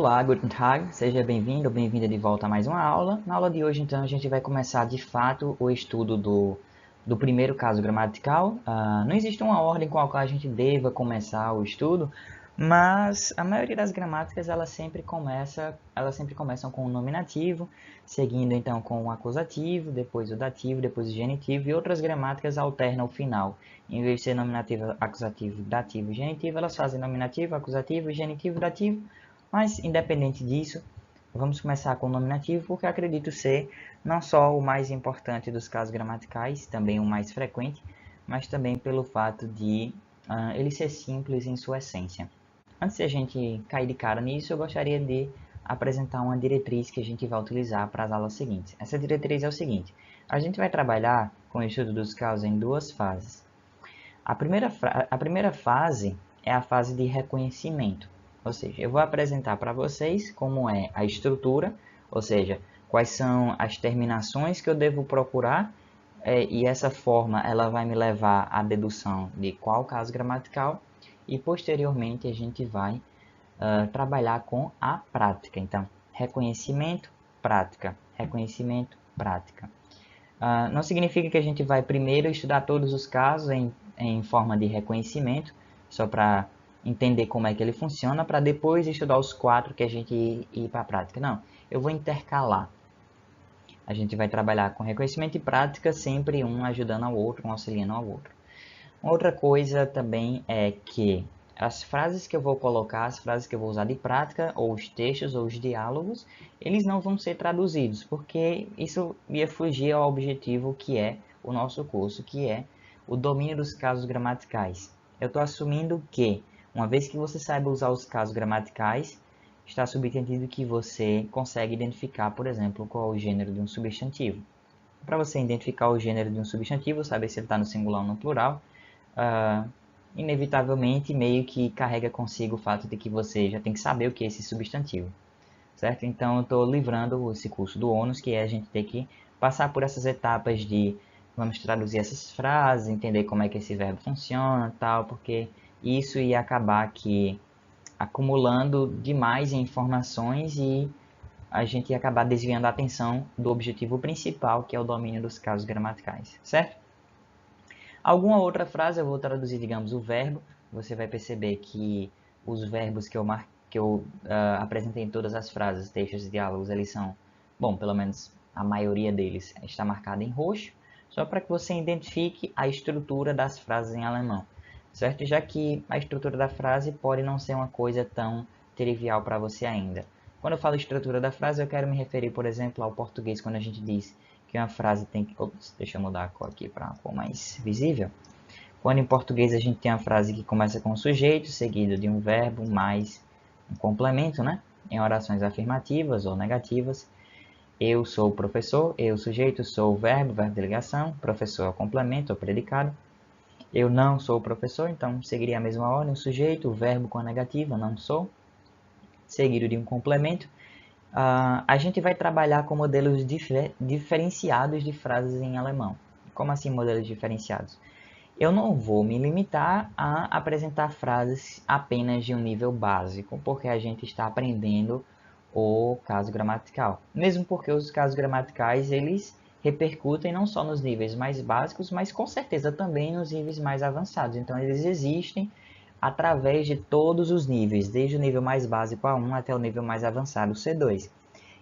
Olá, Guten Tag, seja bem-vindo ou bem-vinda de volta a mais uma aula. Na aula de hoje, então, a gente vai começar de fato o estudo do primeiro caso gramatical. Não existe uma ordem com a qual a gente deva começar o estudo, mas a maioria das gramáticas elas sempre começam com o nominativo, seguindo então com o acusativo, depois o dativo, depois o genitivo, e outras gramáticas alternam o final. Em vez de ser nominativo, acusativo, dativo e genitivo, elas fazem nominativo, acusativo, genitivo, dativo. Mas, independente disso, vamos começar com o nominativo, porque acredito ser não só o mais importante dos casos gramaticais, também o mais frequente, mas também pelo fato de ele ser simples em sua essência. Antes de a gente cair de cara nisso, eu gostaria de apresentar uma diretriz que a gente vai utilizar para as aulas seguintes. Essa diretriz é o seguinte: a gente vai trabalhar com o estudo dos casos em duas fases. A primeira fase é a fase de reconhecimento, ou seja, eu vou apresentar para vocês como é a estrutura, ou seja, quais são as terminações que eu devo procurar, e essa forma ela vai me levar à dedução de qual caso gramatical, e posteriormente a gente vai trabalhar com a prática. Então, reconhecimento, prática. Não significa que a gente vai primeiro estudar todos os casos em forma de reconhecimento, só para entender como é que ele funciona, para depois estudar os quatro que a gente ir para a prática. Não, eu vou intercalar. A gente vai trabalhar com reconhecimento e prática, sempre um ajudando ao outro, um auxiliando ao outro. Outra coisa também é que as frases que eu vou colocar, as frases que eu vou usar de prática, ou os textos, ou os diálogos, eles não vão ser traduzidos, porque isso ia fugir ao objetivo que é o nosso curso, que é o domínio dos casos gramaticais. Eu estou assumindo que, uma vez que você saiba usar os casos gramaticais, está subentendido que você consegue identificar, por exemplo, qual é o gênero de um substantivo. Para você identificar o gênero de um substantivo, saber se ele está no singular ou no plural, inevitavelmente meio que carrega consigo o fato de que você já tem que saber o que é esse substantivo, certo? Então eu estou livrando esse curso do ônus, que é a gente ter que passar por essas etapas de vamos traduzir essas frases, entender como é que esse verbo funciona, tal, porque isso ia acabar aqui acumulando demais informações e a gente ia acabar desviando a atenção do objetivo principal, que é o domínio dos casos gramaticais, certo? Alguma outra frase eu vou traduzir, digamos, o verbo. Você vai perceber que os verbos que eu apresentei em todas as frases, textos e diálogos, eles são, bom, pelo menos a maioria deles está marcada em roxo, só para que você identifique a estrutura das frases em alemão, certo? Já que a estrutura da frase pode não ser uma coisa tão trivial para você ainda. Quando eu falo estrutura da frase, eu quero me referir, por exemplo, ao português, quando a gente diz que uma frase tem que... Ops, deixa eu mudar a cor aqui para uma cor mais visível. Quando em português a gente tem uma frase que começa com um sujeito, seguido de um verbo, mais um complemento, né? Em orações afirmativas ou negativas. Eu sou o professor, eu, sujeito, sou o verbo, verbo de ligação, professor é o complemento ou predicado. Eu não sou o professor, então seguiria a mesma ordem, o sujeito, o verbo com a negativa, não sou, seguido de um complemento. A gente vai trabalhar com modelos diferenciados de frases em alemão. Como assim modelos diferenciados? Eu não vou me limitar a apresentar frases apenas de um nível básico, porque a gente está aprendendo o caso gramatical. Mesmo porque os casos gramaticais, eles repercutem não só nos níveis mais básicos, mas com certeza também nos níveis mais avançados. Então, eles existem através de todos os níveis, desde o nível mais básico A1 até o nível mais avançado, C2.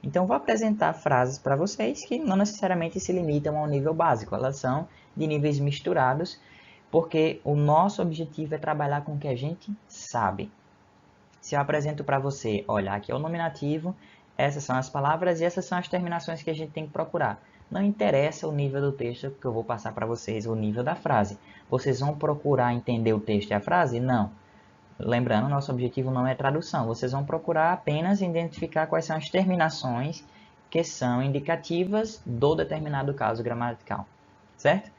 Então, vou apresentar frases para vocês que não necessariamente se limitam ao nível básico, elas são de níveis misturados, porque o nosso objetivo é trabalhar com o que a gente sabe. Se eu apresento para você, olha, aqui é o nominativo, essas são as palavras e essas são as terminações que a gente tem que procurar. Não interessa o nível do texto que eu vou passar para vocês, o nível da frase. Vocês vão procurar entender o texto e a frase? Não. Lembrando, nosso objetivo não é tradução. Vocês vão procurar apenas identificar quais são as terminações que são indicativas do determinado caso gramatical, certo?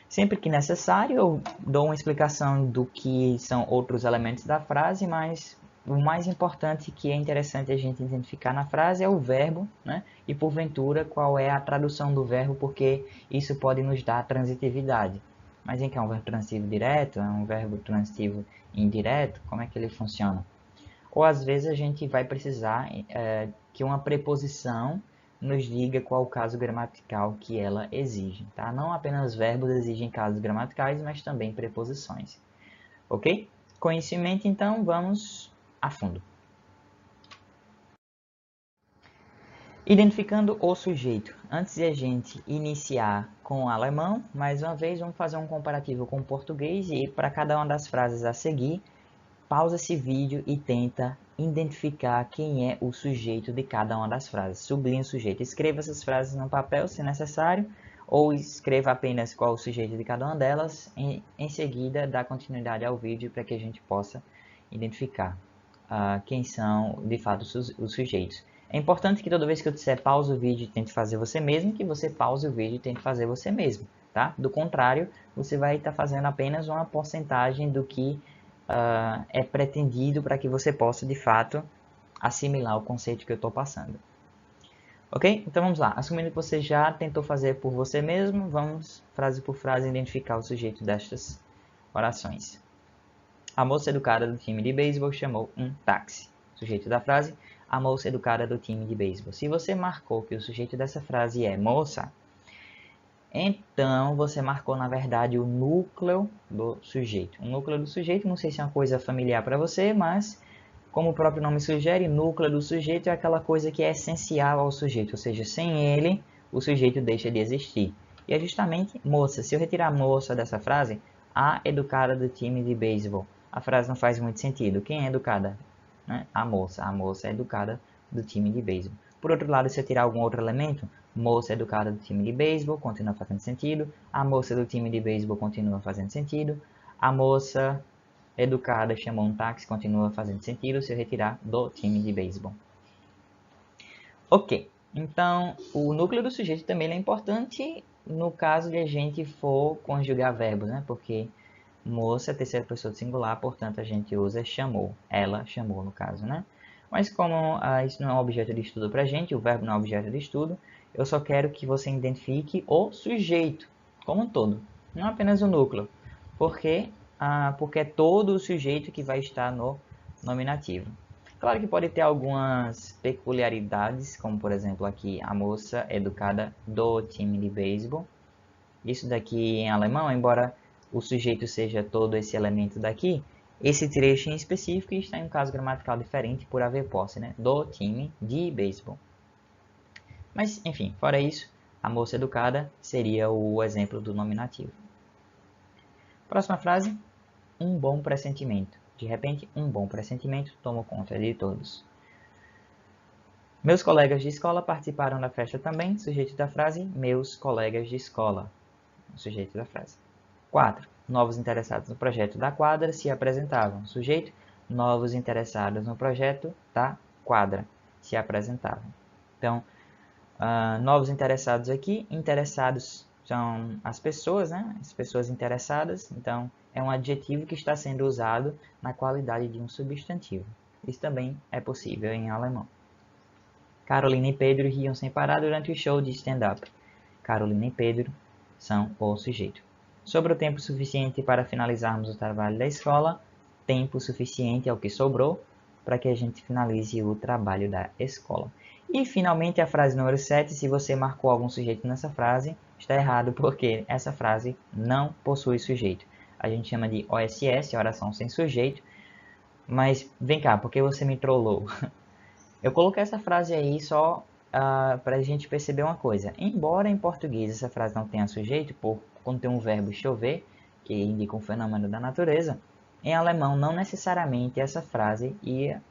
Sempre que necessário, eu dou uma explicação do que são outros elementos da frase, mas o mais importante que é interessante a gente identificar na frase é o verbo, né? E porventura qual é a tradução do verbo, porque isso pode nos dar transitividade. Mas em que é um verbo transitivo direto, é um verbo transitivo indireto, como é que ele funciona? ou às vezes a gente vai precisar que uma preposição nos diga qual o caso gramatical que ela exige, tá? Não apenas verbos exigem casos gramaticais, mas também preposições, ok? Conhecimento, então, vamos a fundo. Identificando o sujeito. Antes de a gente iniciar com o alemão, mais uma vez vamos fazer um comparativo com o português e para cada uma das frases a seguir, pausa esse vídeo e tenta identificar quem é o sujeito de cada uma das frases. Sublinhe o sujeito. Escreva essas frases no papel, se necessário, ou escreva apenas qual é o sujeito de cada uma delas. Em seguida, dá continuidade ao vídeo para que a gente possa identificar quem são, de fato, os sujeitos. É importante que toda vez que eu disser pausa o vídeo e tente fazer você mesmo, que você pause o vídeo e tente fazer você mesmo, tá? Do contrário, você vai estar fazendo apenas uma porcentagem do que é pretendido para que você possa, de fato, assimilar o conceito que eu estou passando. Ok? Então vamos lá. Assumindo que você já tentou fazer por você mesmo, vamos, frase por frase, identificar o sujeito destas orações. A moça educada do time de beisebol chamou um táxi. Sujeito da frase, a moça educada do time de beisebol. Se você marcou que o sujeito dessa frase é moça, então você marcou, na verdade, o núcleo do sujeito. O núcleo do sujeito, não sei se é uma coisa familiar para você, mas como o próprio nome sugere, núcleo do sujeito é aquela coisa que é essencial ao sujeito, ou seja, sem ele, o sujeito deixa de existir. E é justamente moça. Se eu retirar moça dessa frase, a educada do time de beisebol. A frase não faz muito sentido. Quem é educada? Né? A moça. A moça é educada do time de beisebol. Por outro lado, se eu tirar algum outro elemento, moça educada do time de beisebol, continua fazendo sentido. A moça do time de beisebol continua fazendo sentido. A moça educada chamou um táxi, continua fazendo sentido se eu retirar do time de beisebol. Ok, então o núcleo do sujeito também é importante no caso de a gente for conjugar verbos, né? Porque moça é terceira pessoa do singular, portanto a gente usa chamou, ela chamou no caso, né? Mas como isso não é um objeto de estudo pra gente, o verbo não é um objeto de estudo, eu só quero que você identifique o sujeito como um todo, não apenas o núcleo. Porque é todo o sujeito que vai estar no nominativo. Claro que pode ter algumas peculiaridades, como por exemplo aqui a moça educada do time de beisebol. Isso daqui em alemão, embora o sujeito seja todo esse elemento daqui, esse trecho em específico está em um caso gramatical diferente por haver posse, né? Do time de beisebol. Mas, enfim, fora isso, a moça educada seria o exemplo do nominativo. Próxima frase, um bom pressentimento. De repente, um bom pressentimento tomou conta de todos. Meus colegas de escola participaram da festa também. Sujeito da frase, meus colegas de escola. Sujeito da frase. 4. Novos interessados no projeto da quadra se apresentavam. Sujeito, novos interessados no projeto da quadra se apresentavam. Então, novos interessados aqui. Interessados são as pessoas, né? As pessoas interessadas. Então, é um adjetivo que está sendo usado na qualidade de um substantivo. Isso também é possível em alemão. Carolina e Pedro riam sem parar durante o show de stand-up. Carolina e Pedro são o sujeito. Sobre o tempo suficiente para finalizarmos o trabalho da escola, tempo suficiente é o que sobrou para que a gente finalize o trabalho da escola. E finalmente a frase número 7, se você marcou algum sujeito nessa frase, está errado porque essa frase não possui sujeito. A gente chama de OSS, oração sem sujeito, mas vem cá, por que você me trollou? Eu coloquei essa frase aí só para a gente perceber uma coisa. Embora em português essa frase não tenha sujeito, por conter um verbo chover, que indica um fenômeno da natureza, em alemão não necessariamente essa frase ia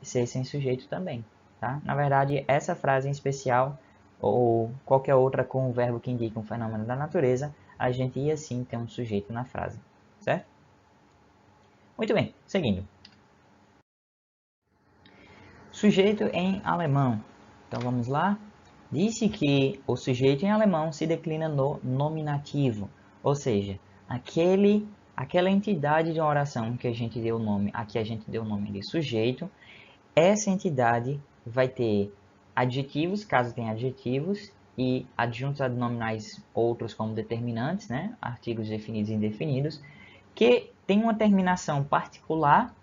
ser sem sujeito também. Tá? Na verdade, essa frase em especial, ou qualquer outra com um verbo que indica um fenômeno da natureza, a gente ia sim ter um sujeito na frase. Certo? Muito bem, seguindo. Sujeito em alemão. Então vamos lá. Disse que o sujeito em alemão se declina no nominativo, ou seja, aquela entidade de uma oração que a gente deu o nome, aqui a gente deu o nome de sujeito, essa entidade vai ter adjetivos, caso tenha adjetivos, e adjuntos adnominais outros como determinantes, né? Artigos definidos e indefinidos, que tem uma terminação particular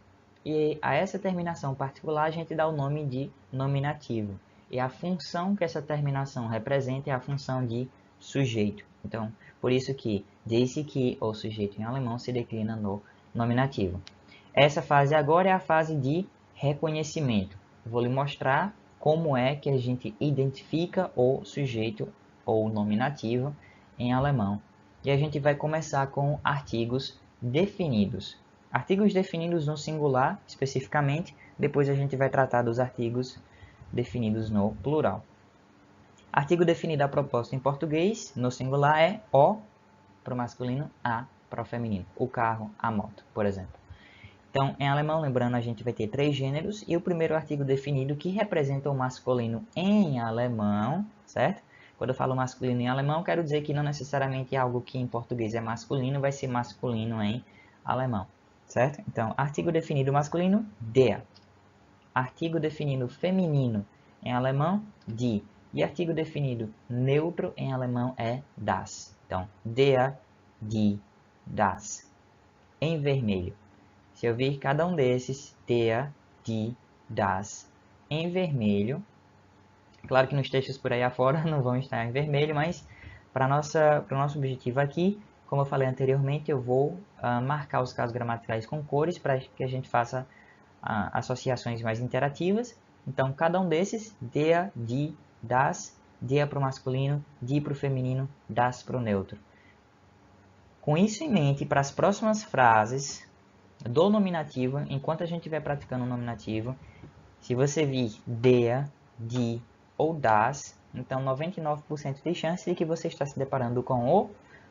E a essa terminação particular a gente dá o nome de nominativo. E a função que essa terminação representa é a função de sujeito. Então, por isso que disse que o sujeito em alemão se declina no nominativo. Essa fase agora é a fase de reconhecimento. Vou lhe mostrar como é que a gente identifica o sujeito ou nominativo em alemão. E a gente vai começar com artigos definidos. Artigos definidos no singular, especificamente, depois a gente vai tratar dos artigos definidos no plural. Artigo definido a propósito em português, no singular é o para o masculino, a para o feminino. O carro, a moto, por exemplo. Então, em alemão, lembrando, a gente vai ter 3 gêneros e o primeiro artigo definido que representa o masculino em alemão, certo? Quando eu falo masculino em alemão, quero dizer que não necessariamente algo que em português é masculino vai ser masculino em alemão, certo? Então, artigo definido masculino, der. Artigo definido feminino em alemão, die. E artigo definido neutro em alemão é das. Então, der, die, das. Em vermelho. Se eu vir cada um desses, der, die, das, em vermelho. Claro que nos textos por aí afora não vão estar em vermelho, mas para o nosso objetivo aqui, como eu falei anteriormente, eu vou marcar os casos gramaticais com cores para que a gente faça associações mais interativas. Então, cada um desses, der, die, das, der para o masculino, die para o feminino, das para o neutro. Com isso em mente, para as próximas frases do nominativo, enquanto a gente estiver praticando o nominativo, se você vir der, die ou das, então 99% de chance de que você está se deparando com o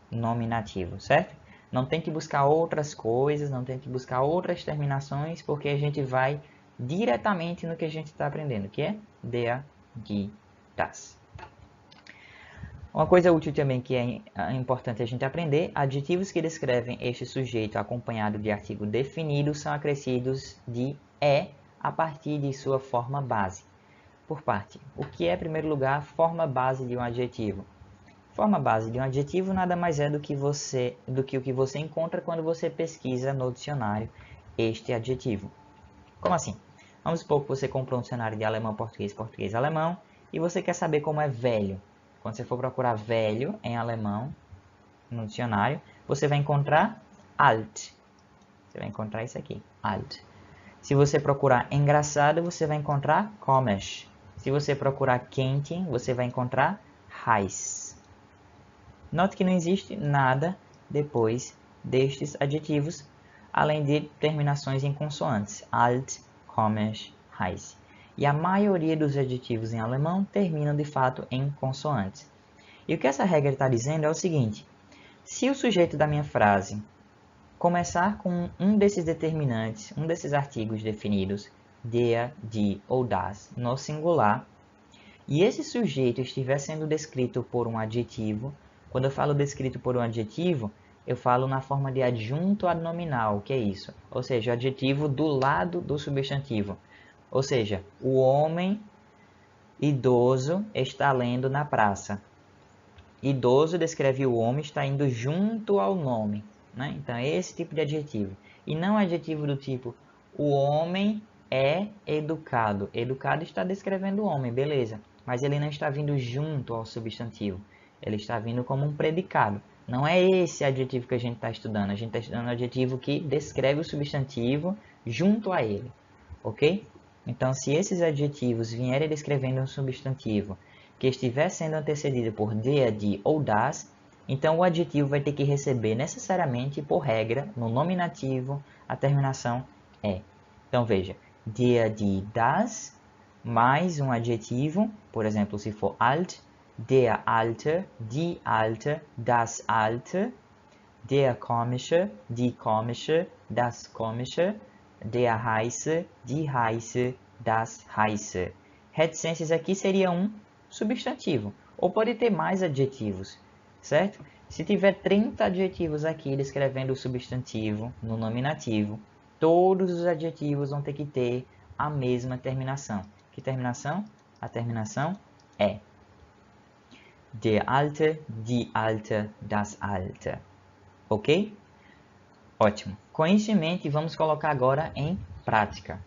nominativo, certo? Não tem que buscar outras coisas, não tem que buscar outras terminações, porque a gente vai diretamente no que a gente está aprendendo, que é der, die, das. Uma coisa útil também que é importante a gente aprender, adjetivos que descrevem este sujeito acompanhado de artigo definido são acrescidos de "é" a partir de sua forma base. Por parte, o que é, em primeiro lugar, forma base de um adjetivo? Forma base de um adjetivo nada mais é do que o que você encontra quando você pesquisa no dicionário este adjetivo. Como assim? Vamos supor que você comprou um dicionário de alemão, português, português, alemão, e você quer saber como é velho. Quando você for procurar velho em alemão no dicionário, você vai encontrar alt. Você vai encontrar isso aqui, alt. Se você procurar engraçado, você vai encontrar komisch. Se você procurar quente, você vai encontrar heiß. Note que não existe nada depois destes adjetivos, além de terminações em consoantes, alt, komisch, heiß. E a maioria dos adjetivos em alemão terminam de fato em consoantes. E o que essa regra está dizendo é o seguinte: se o sujeito da minha frase começar com um desses determinantes, um desses artigos definidos, der, die ou das, no singular, e esse sujeito estiver sendo descrito por um adjetivo, quando eu falo descrito por um adjetivo, eu falo na forma de adjunto adnominal, que é isso? Ou seja, o adjetivo do lado do substantivo. Ou seja, o homem idoso está lendo na praça. Idoso descreve o homem, está indo junto ao nome. Né? Então, é esse tipo de adjetivo. E não adjetivo do tipo, o homem é educado. Educado está descrevendo o homem, beleza. Mas ele não está vindo junto ao substantivo. Ele está vindo como um predicado. Não é esse adjetivo que a gente está estudando. A gente está estudando o adjetivo que descreve o substantivo junto a ele. Ok? Então, se esses adjetivos vierem descrevendo um substantivo que estiver sendo antecedido por der, die ou das, então o adjetivo vai ter que receber necessariamente, por regra, no nominativo, a terminação "é". Então, veja, der, die, das, mais um adjetivo, por exemplo, se for alt, der Alte, die Alte, das Alte, der Komische, die Komische, das Komische, der Heiße, die Heiße, das Heiße. Reticências aqui seria um substantivo, ou pode ter mais adjetivos, certo? Se tiver 30 adjetivos aqui descrevendo o substantivo no nominativo, todos os adjetivos vão ter que ter a mesma terminação. Que terminação? A terminação "é". Der Alte, die Alte, das Alte. Ok? Ótimo. Com isso em mente, vamos colocar agora em prática.